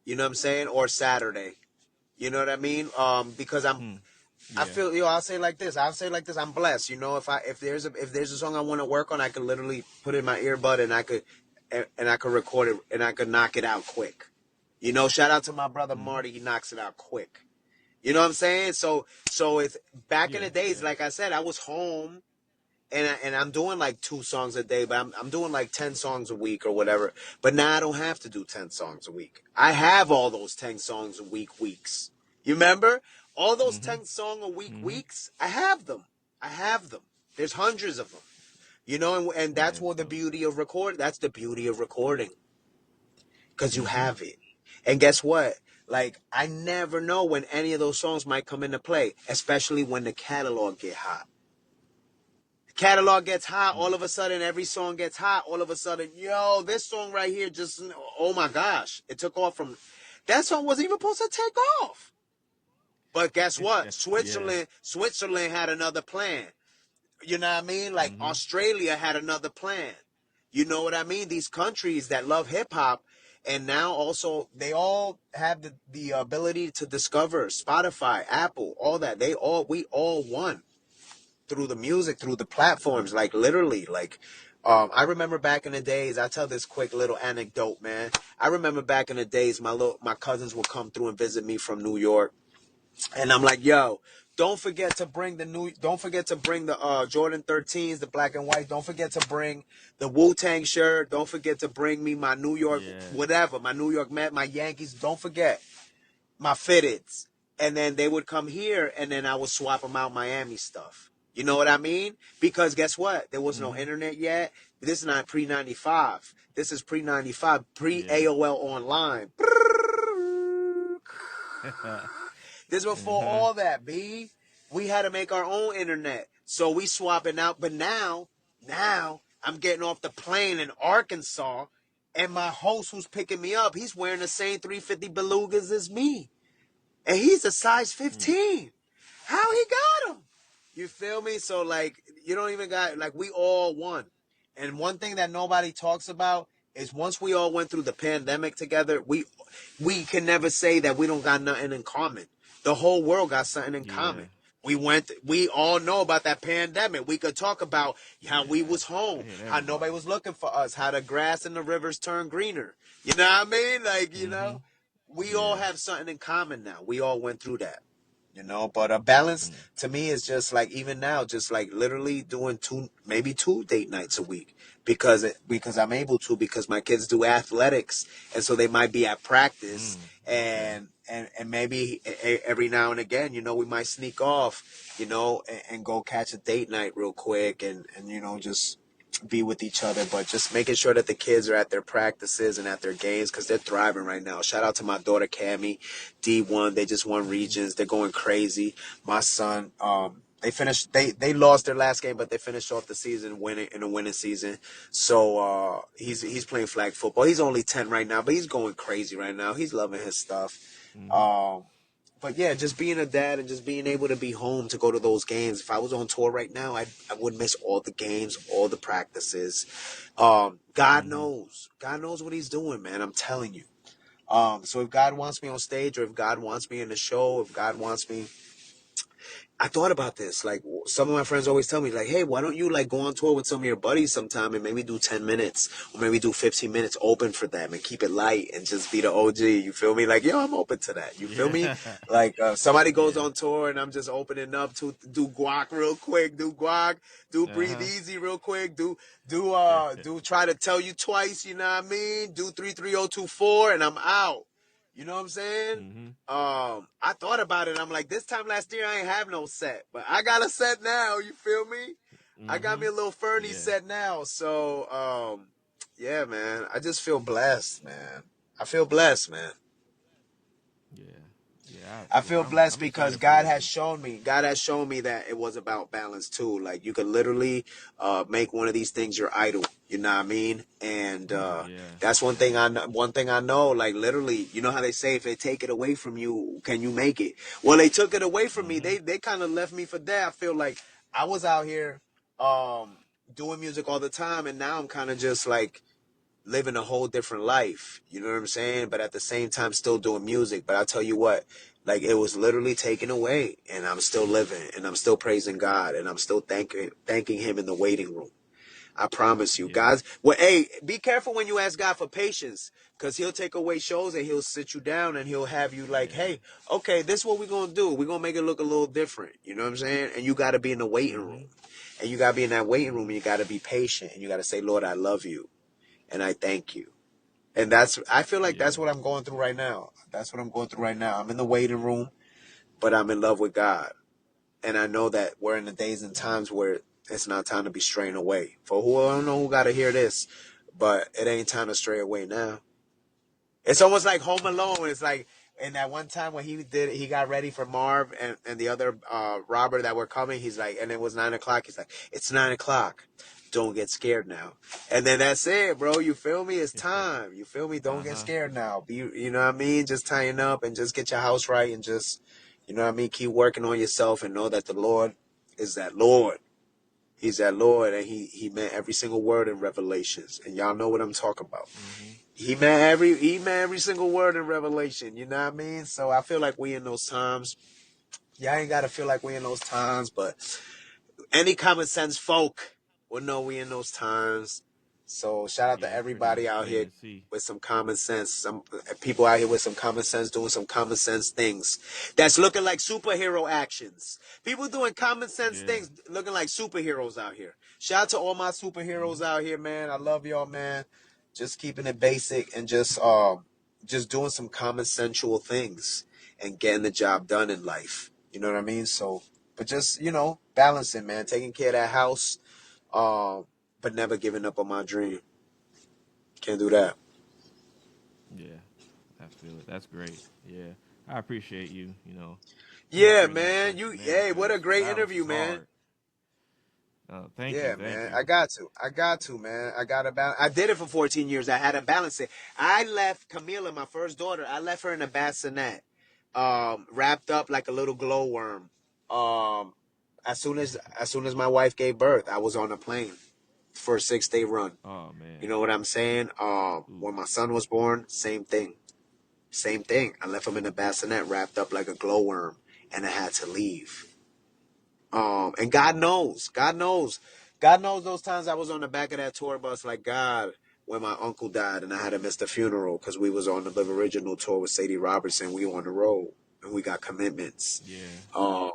You know what I'm saying, or Saturday. You know what I mean? Because Hmm. I Yeah. feel, I'll say it like this. I'll say it like this. I'm blessed. You know, if there's a song I want to work on, I could literally put in my earbud and I could record it and I could knock it out quick. You know, shout out to my brother Hmm. Marty. He knocks it out quick. You know what I'm saying? So it's back in Yeah. the days, Yeah. like I said, I was home and I'm doing like 2 songs a day, but I'm doing like 10 songs a week or whatever. But now I don't have to do 10 songs a week. I have all those 10 songs a week weeks. You remember? All those Hmm. 10 song a week Hmm. weeks, I have them. I have them. There's hundreds of them. You know, and that's Yeah. what the So. beauty of recording. That's the beauty of recording because you Hmm. have it. And guess what? Like I never know when any of those songs might come into play, especially when the catalog get hot. Catalog gets hot, all of a sudden every song gets hot, all of a sudden, yo, this song right here just, oh my gosh, it took off from, that song wasn't even supposed to take off. But guess what? Yeah. Switzerland had another plan. You know what I mean? Like Hmm. Australia had another plan. You know what I mean? These countries that love hip hop and now also they all have the ability to discover Spotify, Apple, all that. We all won through the music, through the platforms, like literally, like I remember back in the days. I tell this quick little anecdote, man. I remember back in the days, my cousins would come through and visit me from New York, and I'm like, yo, don't forget to bring the Jordan 13s, the black and white. Don't forget to bring the Wu-Tang shirt. Don't forget to bring me my New York, Yeah. whatever, my New York Met, my Yankees. Don't forget my fitteds. And then they would come here and then I would swap them out Miami stuff. You know what I mean? Because guess what? There was no Hmm. internet yet. This is not pre 95. This is pre 95, pre Yeah. AOL online. This is before Uh-huh. all that, B. We had to make our own internet. So we swapping out. But now I'm getting off the plane in Arkansas and my host who's picking me up, he's wearing the same 350 belugas as me. And he's a size Mm. 15. How he got him? You feel me? So like you don't even got like we all won. And one thing that nobody talks about is once we all went through the pandemic together, we can never say that we don't got nothing in common. The whole world got something in Yeah. common. We all know about that pandemic. We could talk about how we Yeah. was home, It hit how nobody everybody. was looking for us, how the grass and the rivers turned greener. You know what I mean? Like, Hmm. we all Yeah. have something in common now. We all went through that. But a balance Mm. to me is just like even now, just like literally doing maybe 2 date nights a week because I'm able to because my kids do athletics and so they might be at practice Mm. Okay. and maybe every now and again, we might sneak off, and go catch a date night real quick and just be with each other, but just making sure that the kids are at their practices and at their games because they're thriving right now. Shout out to my daughter Cammy, D1. They just won Hmm. regions. They're going crazy. My son, They finished. They lost their last game, but they finished off the season winning in a winning season. So he's playing flag football. He's only 10 right now, but he's going crazy right now. He's loving his stuff. Mm-hmm. But yeah, just being a dad and just being able to be home to go to those games. If I was on tour right now, I would miss all the games, all the practices. God Mm-hmm. knows. God knows what he's doing, man. I'm telling you. So if God wants me on stage, or if God wants me in the show, if God wants me, I thought about this. Like, some of my friends always tell me, like, hey, why don't you like go on tour with some of your buddies sometime and maybe do 10 minutes or maybe do 15 minutes open for them and keep it light and just be the OG. You feel me? Like, yo, I'm open to that. You feel me? Yeah. Like, somebody goes Yeah. on tour and I'm just opening up to do guac real quick, do guac, do breathe Uh-huh. easy real quick, do try to tell you twice. You know what I mean? Do 33024 and I'm out. You know what I'm saying? Mm-hmm. I thought about it. I'm like, this time last year I ain't have no set, but I got a set now. You feel me? I got Mm-hmm. me a little Fernie Yeah. set now. So, yeah, man. I just feel blessed, man. I feel blessed, man. Yeah. Yeah. I feel I'm blessed I'm because excited for you. God has shown me that it was about balance too. Like, you could literally make one of these things your idol. You know what I mean? And Yeah. that's one thing I know. Like, literally, you know how they say, if they take it away from you, can you make it? Well, they took it away from me. Mm-hmm. They kind of left me for dead. I feel like I was out here um, doing music all the time, and now I'm kind of just like living a whole different life. You know what I'm saying? But at the same time, still doing music. But I tell you what, like, it was literally taken away, and I'm still living, and I'm still praising God, and I'm still thanking Him in the waiting room. I promise you, Yeah. God's. Well, hey, be careful when you ask God for patience, because He'll take away shows and He'll sit you down and He'll have you like, Yeah. hey, okay, this is what we're gonna do. We're gonna make it look a little different. You know what I'm saying? And you got to be in the waiting room, Mm-hmm. and you got to be in that waiting room, Mm-hmm. and you got to be patient, and you got to say, Lord, I love you, and I thank you. And I feel like Yeah. that's what I'm going through right now. That's what I'm going through right now. I'm in the waiting room, but I'm in love with God. And I know that we're in the days and Mm-hmm. times where it's not time to be straying away. For who, I don't know who got to hear this, but it ain't time to stray away now. It's almost like Home Alone. It's like, and that one time when he got ready for Marv and the other robber that were coming, he's like, and it was 9 o'clock. He's like, it's 9 o'clock. Don't get scared now. And then that's it, bro. You feel me? It's time. You feel me? Don't get Uh-huh. scared now. You know what I mean? Just tighten up and just get your house right and just, you know what I mean? Keep working on yourself and know that the Lord is that Lord. He's that Lord, and he meant every single word in Revelations. And y'all know what I'm talking about. Mm-hmm. He meant every single word in Revelation. You know what I mean? So I feel like we in those times. Y'all ain't gotta feel like we in those times, but any common sense folk will know we in those times. So shout out to Yeah, it's pretty everybody out plain here to see. with some common sense. Some people out here with some common sense doing some common sense things. That's looking like superhero actions. People doing common sense Yeah. things looking like superheroes out here. Shout out to all my Mm-hmm. superheroes out here, man. I love y'all, man. Just keeping it basic and just doing some common sensual things and getting the job done in life. You know what I mean? So, but just, balancing, man, taking care of that house, um, but never giving up on my dream. Can't do that. Yeah. I feel it. That's great. Yeah. I appreciate you, Yeah, answering that man. question, man, Hey, what because a great balance interview, is man. hard. Thank you. Yeah, Thank man. you. I got to, man. I got to balance. I did it for 14 years. I had to balance it. I left Camila, my first daughter. I left her in a bassinet, wrapped up like a little glowworm. Um, as soon as my wife gave birth, I was on a plane for a 6-day run. Oh, You man. know what I'm saying? Oof. When my son was born, same thing. Same thing. I left him in a bassinet wrapped up like a glowworm, and I had to leave. And God knows those times I was on the back of that tour bus, like, God, when my uncle died and I had to miss the funeral because we was on the Live Original tour with Sadie Robertson. We on the road and we got commitments. Yeah. Um,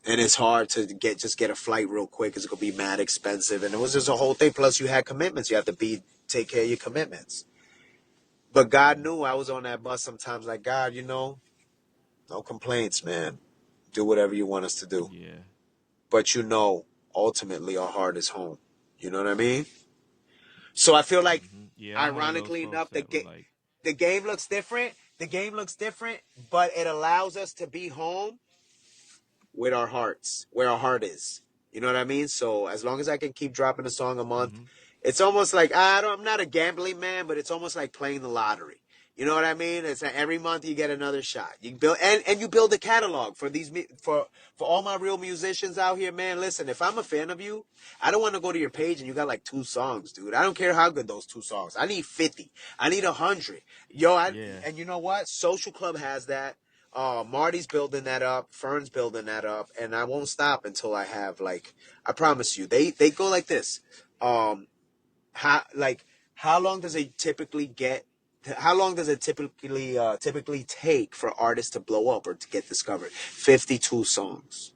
and it's hard to get a flight real quick. It's gonna be mad expensive, and it was just a whole thing. Plus, you had commitments. You have to take care of your commitments. But God Yeah. knew I was on that bus sometimes. Like, God, no complaints, man. Do whatever you want us to do. Yeah. But ultimately our heart is home. You know what I mean? So I feel like, Yeah, I'm one of those ironically folks enough, that were like, the game looks different. The game looks different, but it allows us to be home with our hearts, where our heart is. You know what I mean? So as long as I can keep dropping a song a month, Mm-hmm. it's almost like I'm not a gambling man, but it's almost like playing the lottery. You know what I mean? It's like every month you get another shot. You build and you build a catalog for these for all my real musicians out here, man. Listen, if I'm a fan of you, I don't want to go to your page and you got like 2 songs, dude. I don't care how good those 2 songs. I need 50. I need 100. Yo, Yeah. and you know what? Social Club has that. Marty's building that up. Fern's building that up, and I won't stop until I have like. I promise you, they go like this. How long does it typically get? How long does it typically take for artists to blow up or to get discovered? 52 songs.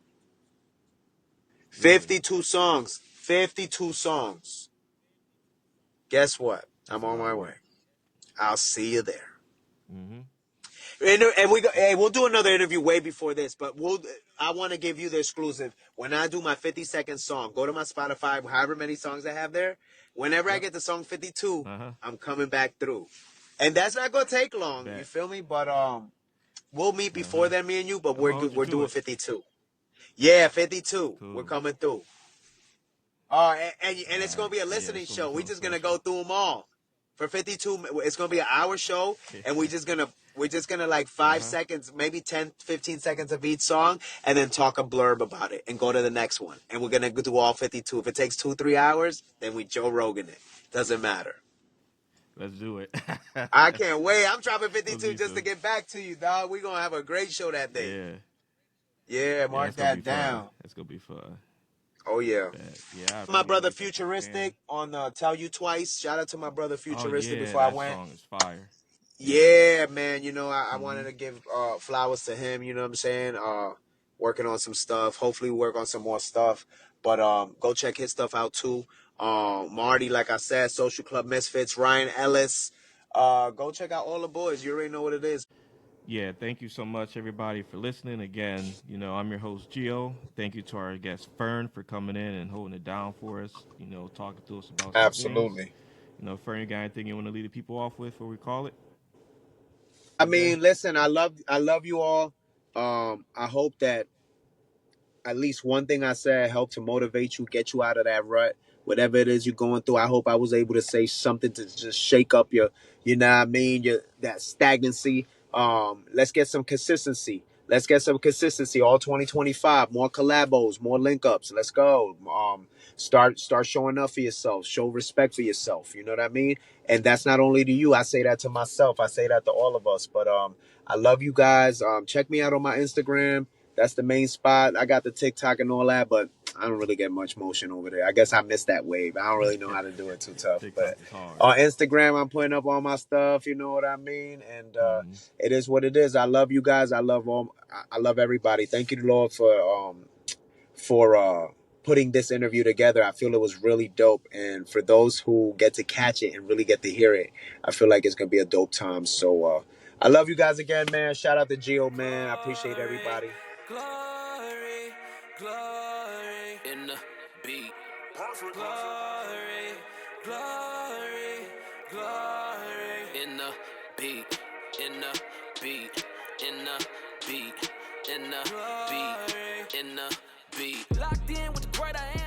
Really? 52 songs. 52 songs. Guess what? That's I'm a on lot my of way. work. I'll see you there. Mm-hmm. And we'll do another interview way before this, but I want to give you the exclusive. When I do my 50-second song, go to my Spotify, however many songs I have there. Whenever I Yep. get to song 52, Uh-huh. I'm coming back through, and that's not gonna take long. You Bet. feel me? But we'll meet before Uh-huh. then, me and you. But I'm gonna hold you we're to doing it. 52. Yeah, 52. We're Cool. coming through. And All it's gonna right. be a Yeah, it's listening gonna be show. We're something just gonna go special. through them all for 52. It's gonna be an hour show, and we're just gonna like five Uh-huh. seconds, maybe 10, 15 seconds of each song, and then talk a blurb about it and go to the next one. And we're gonna do all 52. If it takes 2-3 hours, then we Joe Rogan it. Doesn't matter. Let's do it. I can't wait. I'm dropping Gonna 52 be just to some. get back to you, dog. We're gonna have a great show that day. Yeah. Yeah, Yeah, mark it's gonna be that fun. down. It's gonna be fun. Oh yeah. Bet. Yeah, I My brother appreciate that, Futuristic man. on Tell You Twice. Shout out to my brother Oh Futuristic yeah, before I that went. song is fire. Yeah. Yeah, man. I wanted Mm-hmm. to give flowers to him. You know what I'm saying? Working on some stuff. Hopefully, work on some more stuff. But go check his stuff out too. Marty, like I said, Social Club Misfits, Ryan Ellis. Go check out all the boys. You already know what it is. Yeah, thank you so much, everybody, for listening. Again, I'm your host, Gio. Thank you to our guest, Fern, for coming in and holding it down for us, talking to us about some things. Absolutely. Fern, you got anything you want to lead the people off with before we call it I for today? mean, listen, I love you all. I hope that at least one thing I said helped to motivate you, get you out of that rut, whatever it is you're going through. I hope I was able to say something to just shake up you know what I mean, that stagnancy. Let's get some consistency. Let's get some consistency all 2025. More collabos, more link ups. Let's go. Start showing up for yourself. Show respect for yourself. You know what I mean? And that's not only to you. I say that to myself. I say that to all of us. But I love you guys. Check me out on my Instagram. That's the main spot. I got the TikTok and all that, but I don't really get much motion over there. I guess I missed that wave. I don't really know how to do it too tough. But TikTok is hard. on Instagram, I'm putting up all my stuff. You know what I mean? And Mm-hmm. it is what it is. I love you guys. I love everybody. Thank you, Lord, for putting this interview together. I feel it was really dope. And for those who get to catch it and really get to hear it, I feel like it's gonna be a dope time. So I love you guys again, man. Shout out to Gio, man. I appreciate everybody. Glory, glory in the beat. Glory, glory, glory in the beat, in the beat, in the beat, in the beat, in the beat. Locked in with the great I am.